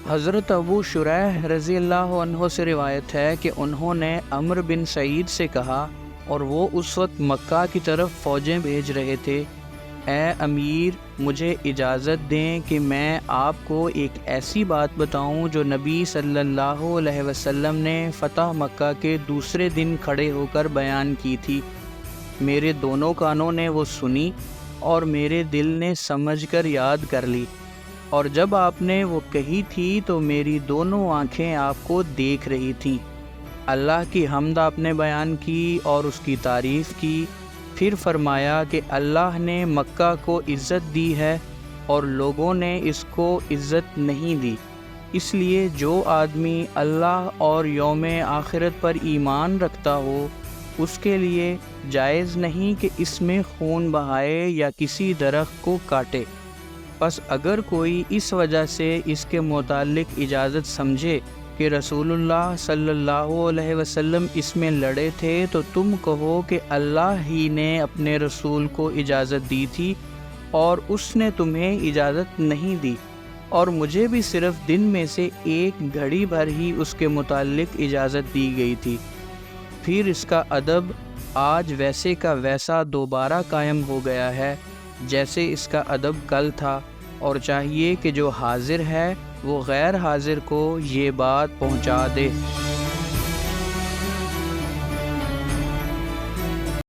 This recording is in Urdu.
حضرت ابو شریح رضی اللہ عنہ سے روایت ہے کہ انہوں نے عمرو بن سعید سے کہا، اور وہ اس وقت مکہ کی طرف فوجیں بھیج رہے تھے، اے امیر، مجھے اجازت دیں کہ میں آپ کو ایک ایسی بات بتاؤں جو نبی صلی اللہ علیہ وسلم نے فتح مکہ کے دوسرے دن کھڑے ہو کر بیان کی تھی۔ میرے دونوں کانوں نے وہ سنی اور میرے دل نے سمجھ کر یاد کر لی، اور جب آپ نے وہ کہی تھی تو میری دونوں آنکھیں آپ کو دیکھ رہی تھیں۔ اللہ کی حمد آپ نے بیان کی اور اس کی تعریف کی، پھر فرمایا کہ اللہ نے مکہ کو عزت دی ہے اور لوگوں نے اس کو عزت نہیں دی، اس لیے جو آدمی اللہ اور یوم آخرت پر ایمان رکھتا ہو اس کے لیے جائز نہیں کہ اس میں خون بہائے یا کسی درخت کو کاٹے۔ پس اگر کوئی اس وجہ سے اس کے متعلق اجازت سمجھے کہ رسول اللہ صلی اللہ علیہ وسلم اس میں لڑے تھے، تو تم کہو کہ اللہ ہی نے اپنے رسول کو اجازت دی تھی اور اس نے تمہیں اجازت نہیں دی، اور مجھے بھی صرف دن میں سے ایک گھڑی بھر ہی اس کے متعلق اجازت دی گئی تھی۔ پھر اس کا ادب آج ویسے کا ویسا دوبارہ قائم ہو گیا ہے جیسے اس کا ادب کل تھا، اور چاہیے کہ جو حاضر ہے وہ غیر حاضر کو یہ بات پہنچا دے۔